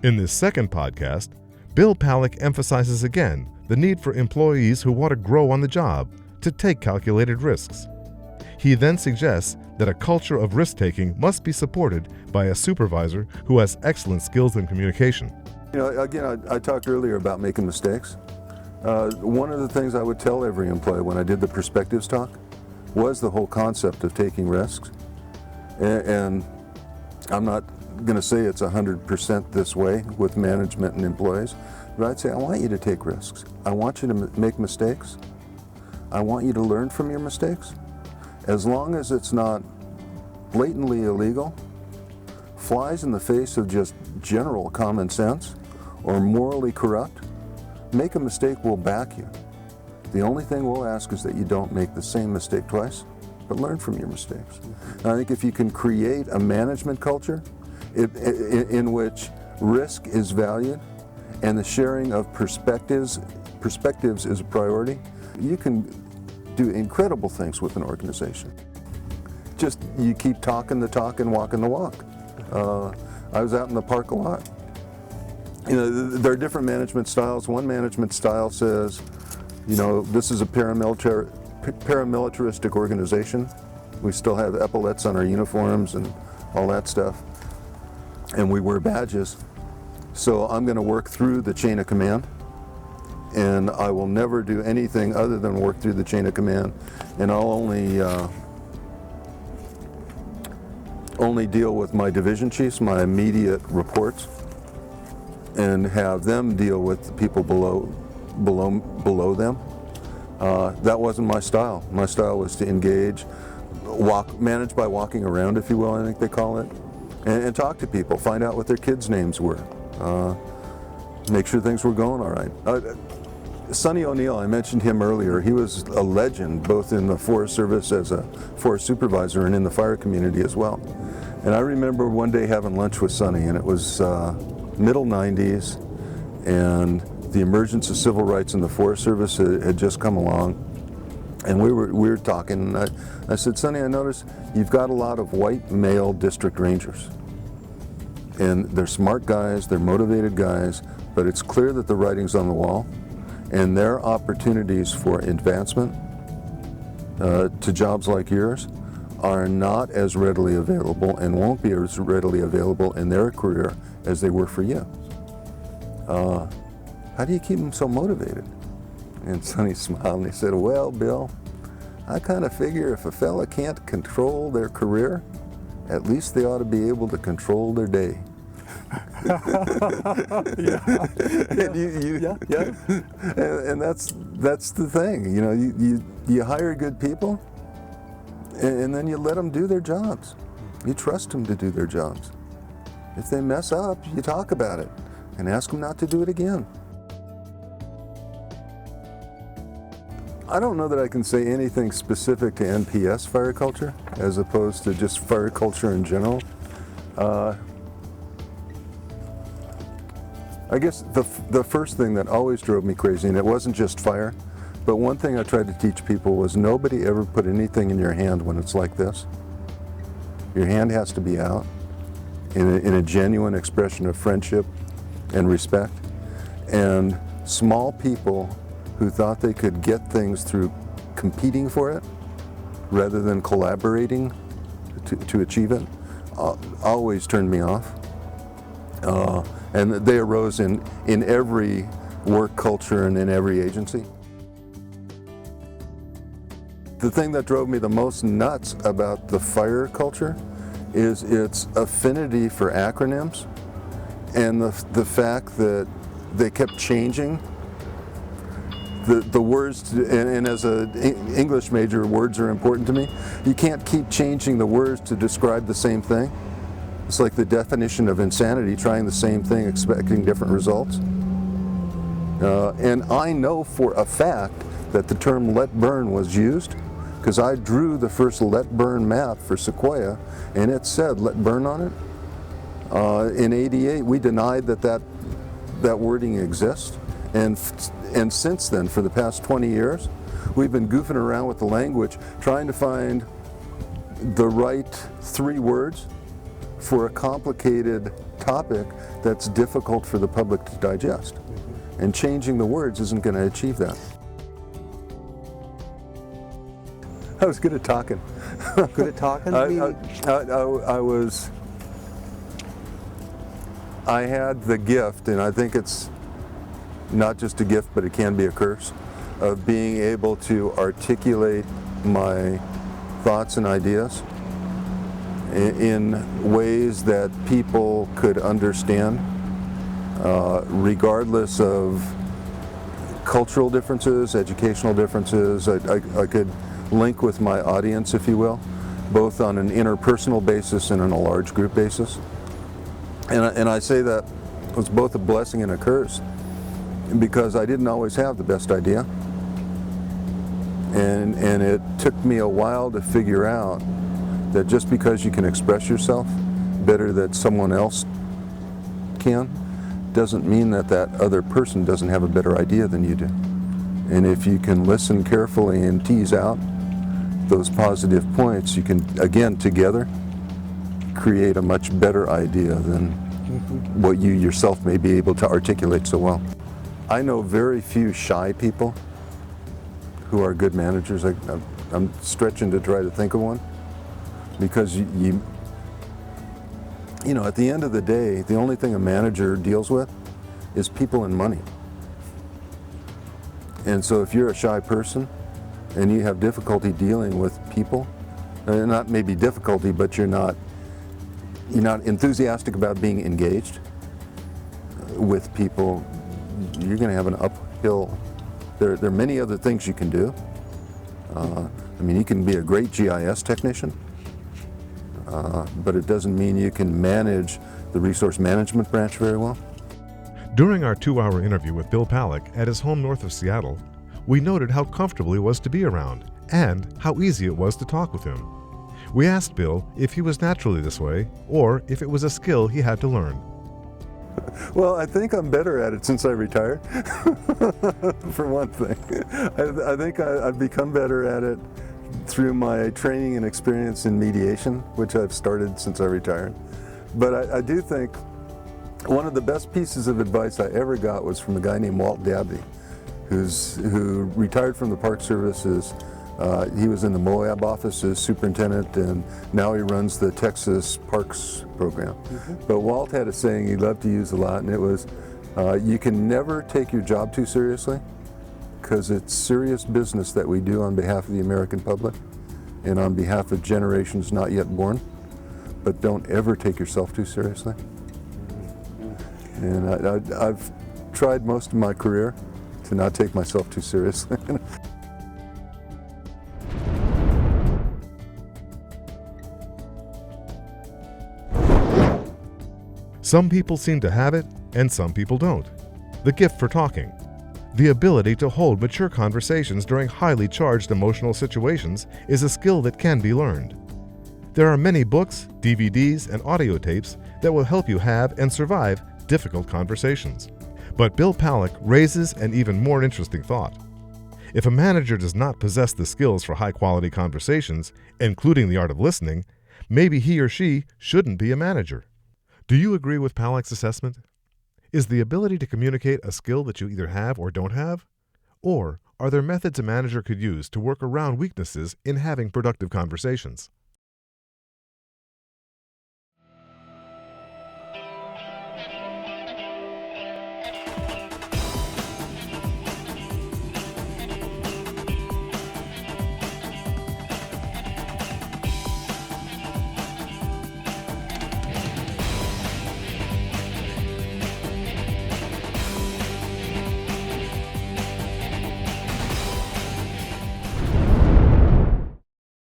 In this second podcast, Bill Palleck emphasizes again the need for employees who want to grow on the job to take calculated risks. He then suggests that a culture of risk-taking must be supported by a supervisor who has excellent skills in communication. You know, again, I talked earlier about making mistakes. One of the things I would tell every employee when I did the perspectives talk was the whole concept of taking risks. And I'm not going to say it's 100% this way with management and employees, but I'd say I want you to take risks. I want you to make mistakes. I want you to learn from your mistakes. As long as it's not blatantly illegal, flies in the face of just general common sense, or morally corrupt, make a mistake, we'll back you. The only thing we'll ask is that you don't make the same mistake twice, but learn from your mistakes. And I think if you can create a management culture in which risk is valued and the sharing of perspectives is a priority, you can do incredible things with an organization. Just you keep talking the talk and walking the walk. I was out in the park a lot. You know, there are different management styles. One management style says, you know, this is a paramilitaristic organization. We still have epaulets on our uniforms and all that stuff. And we wear badges. So I'm going to work through the chain of command. And I will never do anything other than work through the chain of command. And I'll only deal with my division chiefs, my immediate reports, and have them deal with the people below them. That wasn't my style. My style was to engage, manage by walking around, if you will, I think they call it, and talk to people, find out what their kids' names were, make sure things were going all right. Sonny O'Neill, I mentioned him earlier. He was a legend both in the Forest Service as a forest supervisor and in the fire community as well. And I remember one day having lunch with Sonny, and it was middle 90s, and the emergence of civil rights in the Forest Service had just come along. And we were talking, and I said, Sonny, I noticed you've got a lot of white male district rangers. And they're smart guys, they're motivated guys, but it's clear that the writing's on the wall. And their opportunities for advancement to jobs like yours are not as readily available and won't be as readily available in their career as they were for you. How do you keep them so motivated? And Sonny smiled and he said, well, Bill, I kind of figure if a fella can't control their career, at least they ought to be able to control their day. And that's the thing. You know, you hire good people, and then you let them do their jobs. You trust them to do their jobs. If they mess up, you talk about it and ask them not to do it again. I don't know that I can say anything specific to NPS fire culture as opposed to just fire culture in general. I guess the first thing that always drove me crazy, and it wasn't just fire, but one thing I tried to teach people was nobody ever put anything in your hand when it's like this. Your hand has to be out in a genuine expression of friendship and respect. And small people who thought they could get things through competing for it rather than collaborating to achieve it always turned me off. And they arose in every work culture and in every agency. The thing that drove me the most nuts about the fire culture is its affinity for acronyms and the fact that they kept changing the words, and as an English major, words are important to me. You can't keep changing the words to describe the same thing. It's like the definition of insanity, trying the same thing, expecting different results. And I know for a fact that the term let burn was used because I drew the first let burn map for Sequoia, and it said let burn on it. In '88, we denied that wording exists. And since then, for the past 20 years, we've been goofing around with the language, trying to find the right 3 words for a complicated topic that's difficult for the public to digest. And changing the words isn't going to achieve that. I was good at talking. Good at talking? I had the gift, and I think it's not just a gift, but it can be a curse, of being able to articulate my thoughts and ideas in ways that people could understand, regardless of cultural differences, educational differences. I could link with my audience, if you will, both on an interpersonal basis and on a large group basis. And I say that was both a blessing and a curse, because I didn't always have the best idea. And it took me a while to figure out that just because you can express yourself better than someone else can, doesn't mean that that other person doesn't have a better idea than you do. And if you can listen carefully and tease out those positive points, you can, again, together, create a much better idea than what you yourself may be able to articulate so well. I know very few shy people who are good managers. I'm stretching to try to think of one, because you know, at the end of the day, the only thing a manager deals with is people and money. And so if you're a shy person and you have difficulty dealing with people, not maybe difficulty, but you're not enthusiastic about being engaged with people, you're going to have an uphill. There are many other things you can do. I mean, you can be a great GIS technician, but it doesn't mean you can manage the resource management branch very well. During our 2-hour interview with Bill Palleck at his home north of Seattle, we noted how comfortable he was to be around and how easy it was to talk with him. We asked Bill if he was naturally this way or if it was a skill he had to learn. Well, I think I'm better at it since I retired, for one thing. I think I've become better at it through my training and experience in mediation, which I've started since I retired. But I do think one of the best pieces of advice I ever got was from a guy named Walt Dabney, who retired from the Park Service. He was in the Moab office as superintendent, and now he runs the Texas Parks program. But Walt had a saying he loved to use a lot, and it was, you can never take your job too seriously, because it's serious business that we do on behalf of the American public and on behalf of generations not yet born, but don't ever take yourself too seriously. And I've tried most of my career to not take myself too seriously. Some people seem to have it, and some people don't. The gift for talking. The ability to hold mature conversations during highly charged emotional situations is a skill that can be learned. There are many books, DVDs, and audio tapes that will help you have and survive difficult conversations. But Bill Palleck raises an even more interesting thought. If a manager does not possess the skills for high-quality conversations, including the art of listening, maybe he or she shouldn't be a manager. Do you agree with Palleck's assessment? Is the ability to communicate a skill that you either have or don't have? Or are there methods a manager could use to work around weaknesses in having productive conversations?